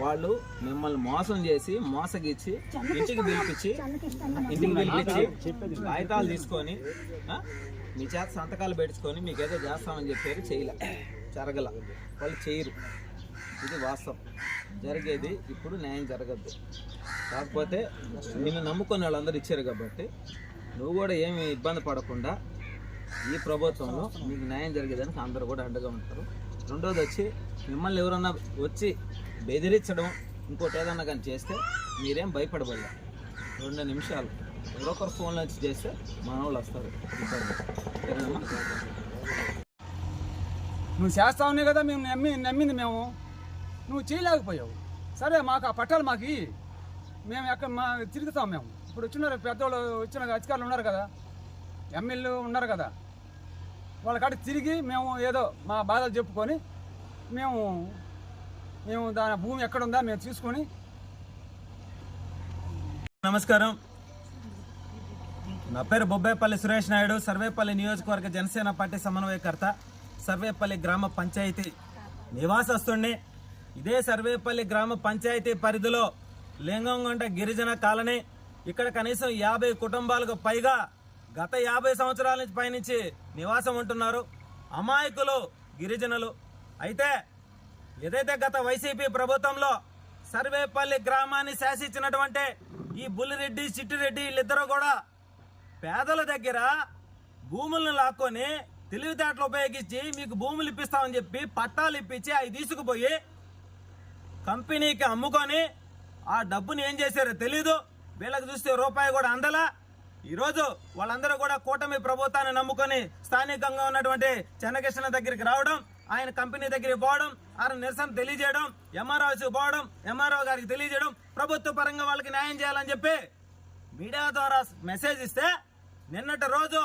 వాళ్ళు మిమ్మల్ని మోసం చేసి మోసగిచ్చి ఇంటికి పిలిపించి కాగితాలు తీసుకొని మీ చేత సంతకాలు పెట్టుకొని మీకేదో చేస్తామని చెప్పారు, చేయలే, జరగల, వాళ్ళు చేయరు. ఇది వాస్తవం. జరిగేది ఇప్పుడు న్యాయం జరగద్దు. కాకపోతే నిన్ను నమ్ముకునే వాళ్ళందరూ ఇచ్చారు కాబట్టి నువ్వు కూడా ఏమి ఇబ్బంది పడకుండా ఈ ప్రభుత్వంలో మీకు న్యాయం జరిగేదానికి అందరూ కూడా అండగా ఉంటారు. రెండోది వచ్చి మిమ్మల్ని ఎవరన్నా వచ్చి బెదిరించడం ఇంకోటి ఏదన్నా కానీ చేస్తే మీరేం భయపడబడలే. 2 నిమిషాలు ఎవరొకరు ఫోన్లో వచ్చి చేస్తే మన వాళ్ళు వస్తారు. నువ్వు చేస్తావునే కదా మేము నమ్మింది మేము, నువ్వు చేయలేకపోయావు. సరే మాకు ఆ పట్టాలు మాకు మేము ఎక్కడ తిరుగుతాం. మేము ఇప్పుడు వచ్చినారు పెద్దవాళ్ళు, వచ్చిన అధికారులు ఉన్నారు కదా, ఎమ్మెల్యేలు ఉన్నారు కదా, వాళ్ళ కాడ తిరిగి మేము ఏదో మా బాధలు చెప్పుకొని మేము దాని భూమి ఎక్కడుందా మేము తీసుకొని. నమస్కారం, నా పేరు బొబ్బేపల్లి సురేష్ నాయుడు, సర్వేపల్లి నియోజకవర్గ జనసేన పార్టీ సమన్వయకర్త, సర్వేపల్లి గ్రామ పంచాయతీ నివాసస్తుడిని. ఇదే సర్వేపల్లి గ్రామ పంచాయతీ పరిధిలో లింగంగుంట గిరిజన కాలనీ. ఇక్కడ కనీసం 50 కుటుంబాలకు పైగా గత 50 సంవత్సరాల నుంచి పైనుంచి నివాసం ఉంటున్నారు. అమాయకులు గిరిజనులు. అయితే ఏదైతే గత వైసీపీ ప్రభుత్వంలో సర్వేపల్లి గ్రామాన్ని శాసించినటువంటి ఈ బుల్లిరెడ్డి చిట్టిరెడ్డి వీళ్ళిద్దరూ కూడా పేదల దగ్గర భూములను లాక్కొని తెలివితేటలు ఉపయోగించి మీకు భూములు ఇప్పిస్తామని చెప్పి పట్టాలు ఇప్పించి అవి తీసుకుపోయి కంపెనీకి అమ్ముకొని ఆ డబ్బుని ఏం చేశారో తెలీదు. వీళ్ళకి చూస్తే రూపాయి కూడా అందలా. ఈరోజు వాళ్ళందరూ కూడా కూటమి ప్రభుత్వాన్ని నమ్ముకొని స్థానికంగా ఉన్నటువంటి చెన్నకృష్ణ దగ్గరికి రావడం, ఆయన కంపెనీ దగ్గరికి పోవడం, ఆయన నిరసన తెలియజేయడం, ఎంఆర్ఓకి పోవడం, ఎంఆర్ఓ గారికి తెలియజేయడం, ప్రభుత్వ పరంగా వాళ్ళకి న్యాయం చేయాలని చెప్పి మీడియా ద్వారా మెసేజ్ ఇస్తే నిన్నటి రోజు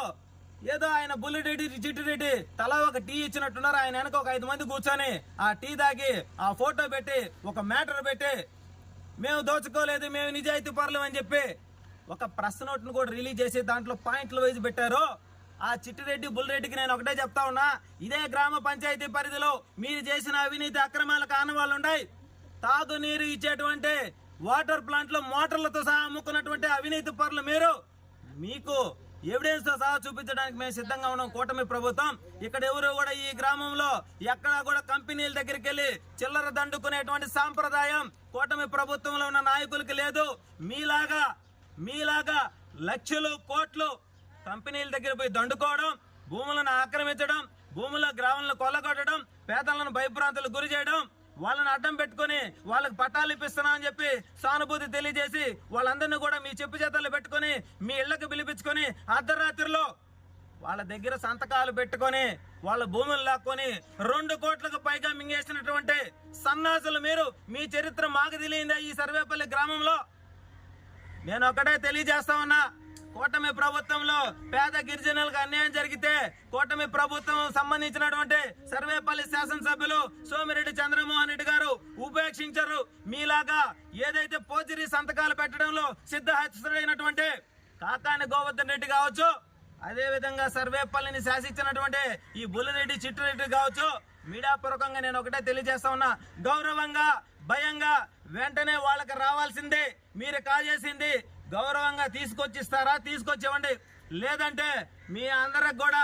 ఏదో ఆయన బుల్లిరెడ్డి చిట్టిరెడ్డి తలా ఒక టీ ఇచ్చినట్టున్నారు. ఆయన వెనక ఒక 5 మంది కూర్చొని ఆ టీ తాగి ఆ ఫోటో పెట్టి ఒక మ్యాటర్ పెట్టి మేము దోచుకోలేదు, మేము నిజాయితీ పరులం అని చెప్పి ఒక ప్రెస్ నోట్ను కూడా రిలీజ్ చేసి దాంట్లో పాయింట్లు వైజ్ పెట్టారు. ఆ చిట్టిరెడ్డి బుల్లిరెడ్డికి నేను ఒకటే చెప్తా ఉన్నా, ఇదే గ్రామ పంచాయతీ పరిధిలో మీరు చేసిన అవినీతి అక్రమాలకు ఆనవాళ్ళు ఉన్నాయి. తాగునీరు ఇచ్చేటువంటి వాటర్ ప్లాంట్ లో మోటార్లతో సహా అమ్ముకున్నటువంటి అవినీతి పరులు మీరు. మీకు ఎవిడెన్స్ తో సహా చూపించడానికి మేము సిద్ధంగా ఉన్నాం కూటమి ప్రభుత్వం. ఇక్కడ ఎవరు కూడా ఈ గ్రామంలో ఎక్కడా కూడా కంపెనీల దగ్గరికి వెళ్ళి చిల్లర దండుకునేటువంటి సాంప్రదాయం కూటమి ప్రభుత్వంలో ఉన్న నాయకులకి లేదు. మీలాగా లక్షలు కోట్లు కంపెనీల దగ్గర పోయి దండుకోవడం, భూములను ఆక్రమించడం, భూముల గ్రామాలను కొల్లగొట్టడం, పేదలను భయభ్రాంతులు గురి చేయడం, వాళ్ళని అడ్డం పెట్టుకుని వాళ్ళకి పట్టాలు ఇప్పిస్తున్నా అని చెప్పి సానుభూతి తెలియజేసి వాళ్ళందరినీ కూడా మీ చెప్పు చేతలు పెట్టుకుని మీ ఇళ్లకు పిలిపించుకొని అర్ధరాత్రిలో వాళ్ళ దగ్గర సంతకాలు పెట్టుకొని వాళ్ళ భూములు లాక్కొని 2 కోట్లకు పైగా మింగేసినటువంటి సన్నాసులు మీరు. మీ చరిత్ర మాకు తెలియదా ఈ సర్వేపల్లి గ్రామంలో? నేను ఒకటే తెలియజేస్తా ఉన్నా, కూటమి ప్రభుత్వంలో పేద గిరిజనులకు అన్యాయం జరిగితే కూటమి ప్రభుత్వం సంబంధించినటువంటి సర్వేపల్లి శాసనసభ్యులు సోమిరెడ్డి చంద్రమోహన్ రెడ్డి గారు ఉపేక్షించారు. మీలాగా ఏదైతే పోచిరి సంతకాలు పెట్టడంలో సిద్ధహస్తుడైనటువంటి కాకాని గోవర్ధన్ రెడ్డి కావచ్చు, అదే విధంగా సర్వేపల్లిని శాసించినటువంటి ఈ బుల్లిరెడ్డి చిట్టిరెడ్డి కావచ్చు, మీడియా పూర్వకంగా నేను ఒకటే తెలియజేస్తా ఉన్నా, గౌరవంగా భయంగా వెంటనే వాళ్ళకి రావాల్సిందే. మీరు కాజేసింది గౌరవంగా తీసుకొచ్చిస్తారా? తీసుకొచ్చేవండి. లేదంటే మీ అందరికి కూడా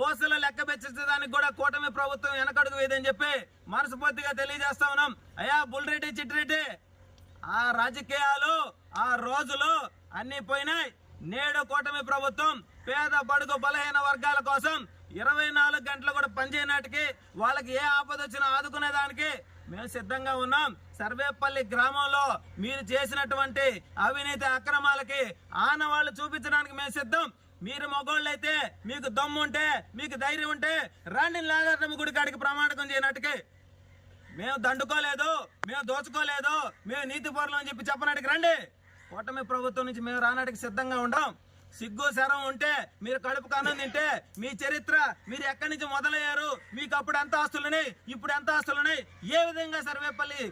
ఓసలు లెక్క పెంచడానికి కూడా కూటమి ప్రభుత్వం వెనకడుగు వేదని చెప్పి మనస్ఫూర్తిగా తెలియజేస్తా ఉన్నాం. అయ్యా బుల్లిరెడ్డి చిట్టిరెడ్డి, ఆ రాజకీయాలు ఆ రోజులు అన్ని పోయినాయి. నేడు కూటమి ప్రభుత్వం పేద బడుగు బలహీన వర్గాల కోసం 24 గంటలు కూడా పనిచేయనాటికి వాళ్ళకి ఏ ఆపద వచ్చినా ఆదుకునే దానికి మేము సిద్ధంగా ఉన్నాం. సర్వేపల్లి గ్రామంలో మీరు చేసినటువంటి అవినీతి అక్రమాలకి ఆనవాళ్లు చూపించడానికి మేము సిద్ధం. మీరు మగోళ్ళైతే, మీకు దమ్ము ఉంటే, మీకు ధైర్యం ఉంటే రండి నాగార్జున గుడి కాడికి ప్రమాణకం చేయనట్టుకి. మేము దండుకోలేదు, మేము దోచుకోలేదు, మేము నీతి పరులం అని చెప్పి చెప్పనాటికి రండి. కూటమి ప్రభుత్వం నుంచి మేము రానాటికి సిద్ధంగా ఉంటాం. సిగ్గు శరం ఉంటే, మీరు కడుపు కన్నం తింటే మీ చరిత్ర, మీరు ఎక్కడి నుంచి మొదలయ్యారు, మీకు అప్పుడు ఎంత ఆస్తులున్నాయి, ఇప్పుడు ఎంత ఆస్తులున్నాయి, ఏ విధంగా సర్వేపల్లి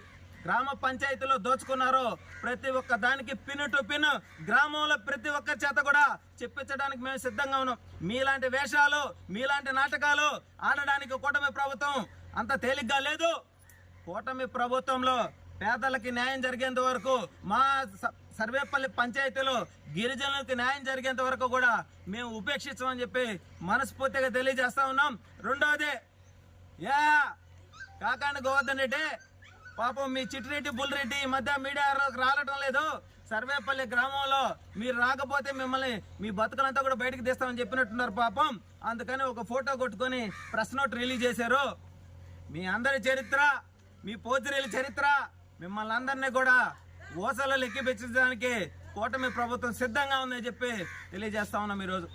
గ్రామ పంచాయతీలో దోచుకున్నారో ప్రతి ఒక్క దానికి పిన్ టు పిన్ గ్రామంలో ప్రతి ఒక్కరి చేత కూడా చెప్పించడానికి మేము సిద్ధంగా ఉన్నాం. మీలాంటి వేషాలు, మీలాంటి నాటకాలు ఆడడానికి కూటమి ప్రభుత్వం అంత తేలిగ్గా లేదు. కూటమి ప్రభుత్వంలో పేదలకి న్యాయం జరిగేంత వరకు, మా సర్వేపల్లి పంచాయతీలో గిరిజనులకు న్యాయం జరిగేంత వరకు కూడా మేము ఉపేక్షించమని చెప్పి మనస్ఫూర్తిగా తెలియజేస్తా ఉన్నాం. రెండవది, కాకాని గోవర్ధన్ రెడ్డి పాపం మీ చిట్టిరెడ్డి బుల్రెడ్డి ఈ మధ్య మీడియాలోకి రావడం లేదు. సర్వేపల్లి గ్రామంలో మీరు రాకపోతే మిమ్మల్ని మీ బతుకులంతా కూడా బయటకు తీస్తామని చెప్పినట్టున్నారు పాపం. అందుకని ఒక ఫోటో కొట్టుకొని ప్రెస్ నోట్ రిలీజ్ చేశారు. మీ అందరి చరిత్ర, మీ పోతిరేలి చరిత్ర, మిమ్మల్ని అందరినీ కూడా ఓసలలో ఎక్కిపించడానికి కూటమి ప్రభుత్వం సిద్ధంగా ఉందని చెప్పి తెలియజేస్తా ఉన్నాం ఈరోజు.